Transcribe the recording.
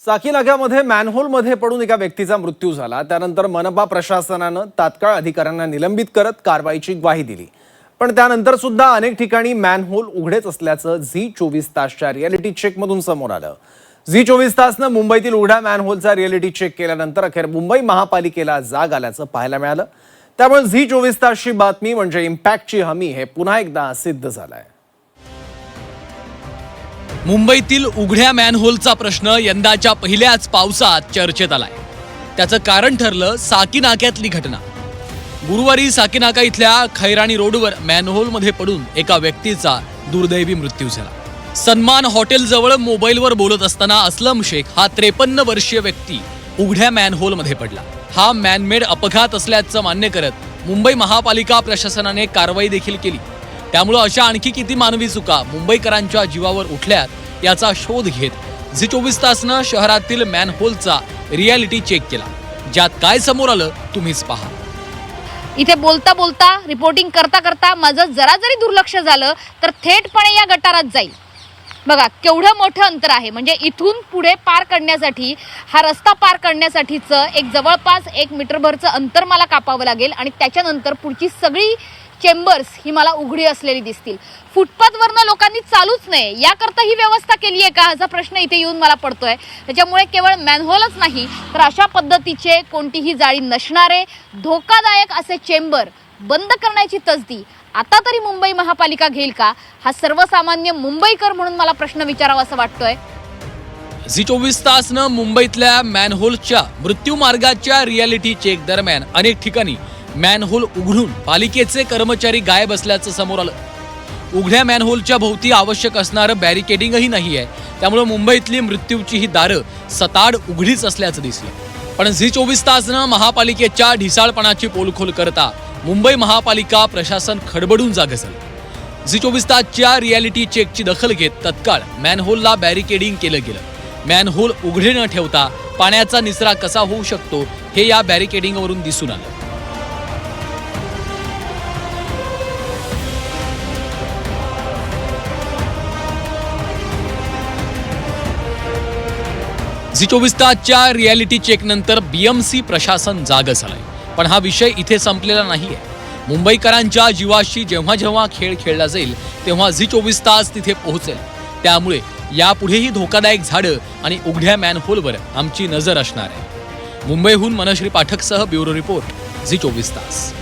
साकीनाक्यामध्ये मॅनहोलमध्ये पडून एका व्यक्तीचा मृत्यू झाला। त्यानंतर मनपा प्रशासनानं तात्काळ अधिकाऱ्यांना निलंबित करत कारवाईची ग्वाही दिली। पण त्यानंतर सुद्धा अनेक ठिकाणी मॅनहोल उघडेच असल्याचं झी 24 तासच्या रिअलिटी चेकमधून समोर आलं। झी 24 तासनं मुंबईतील उघड्या मॅनहोलचा रिअलिटी चेक केल्यानंतर अखेर मुंबई महापालिकेला जाग आल्याचं पाहायला मिळालं। त्यामुळे झी 24 तासची बातमी म्हणजे इम्पॅक्टची हमी हे पुन्हा एकदा सिद्ध झालंय। मुंबईतील उघड्या मॅनहोलचा प्रश्न यंदाच्या पहिल्याच पावसात चर्चेत आलाय। त्याचं कारण ठरलं साकीनाक्यातली घटना। गुरुवारी साकीनाका इथल्या खैराणी रोडवर मॅनहोलमध्ये पडून एका व्यक्तीचा दुर्दैवी मृत्यू झाला। सन्मान हॉटेल जवळ मोबाईलवर बोलत असताना असलम शेख हा 53 वर्षीय व्यक्ती उघड्या मॅनहोलमध्ये पडला। हा मॅनमेड अपघात असल्याचं मान्य करत मुंबई महापालिका प्रशासनाने कारवाई देखील केली। त्यामुळे अशा आणखी किती मानवी चुका मुंबईकरांच्या जीवावर उठल्यात याचा शोध घेत झी 24 तासनं शहरातील मॅनहोलचा रिअलिटी चेक केला। ज्यात काय समोर आलं तुम्हीच पहा। इथे बोलता बोलता रिपोर्टिंग करता करता माझं जरा जरी दुर्लक्ष झालं तर थेटपणे या गटारात जाईल। बघा केवढं मोठं अंतर आहे, म्हणजे इथून पुढे पार करण्यासाठी हा रस्ता पार करण्यासाठीचं एक जवळपास 1 मीटरभरचं अंतर मला कापावं लागेल आणि त्याच्यानंतर पुढची सगळी चेंबर्स ही मला उघडी असलेली दिसतील। फुटपाथवरनं लोकांनी चालूच नाही याकरता ही व्यवस्था केली आहे का असा प्रश्न इथे येऊन मला पडतोय। त्याच्यामुळे केवळ मॅनहोलच नाही तर अशा पद्धतीचे कोणतीही जाळी नसणारे धोकादायक असे चेंबर बंद करण्याची तसदी आता तरी मुंबई महापालिका घेईल का हा सर्वसामान्य मुंबईकर म्हणून मला प्रश्न विचारावा असं वाटतोय। झी 24 तासनं मुंबईतल्या मॅनहोलच्या मृत्यू मार्गाच्या रिअलिटी चेक दरम्यान अनेक ठिकाणी मॅनहोल उघडून पालिकेचे कर्मचारी गायब असल्याचं समोर आलं। उघड्या मॅनहोलच्या भोवती आवश्यक असणारं बॅरिकेडिंगही नाही आहे। त्यामुळे मुंबईतली मृत्यूची ही दारं सताड उघडीच असल्याचं दिसलं। पण झी 24 तासनं महापालिकेच्या ढिसाळपणाची पोलखोल करता मुंबई महापालिका प्रशासन खडबडून जागं झालं। झी 24 तासच्या रिअलिटी चेकची दखल घेत तत्काळ मॅनहोलला बॅरिकेडिंग केलं गेलं। मॅनहोल उघडे न ठेवता पाण्याचा निचरा कसा होऊ शकतो हे या बॅरिकेडिंगवरून दिसून आलं। झी 24 तासच्या रिअलिटी चेक नंतर BMC प्रशासन जागं झालंय। पण हा विषय इथे संपलेला नाहीये। मुंबईकरांच्या जीवाशी जेव्हा जेव्हा खेळ खेळला जाईल तेव्हा झी 24 तास तिथे पोहोचेल। त्यामुळे यापुढेही धोकादायक झाडं आणि उघड्या मॅनहोलवर आमची नजर असणार आहे। मुंबईहून मनश्री पाठकसह ब्युरो रिपोर्ट, झी 24 तास।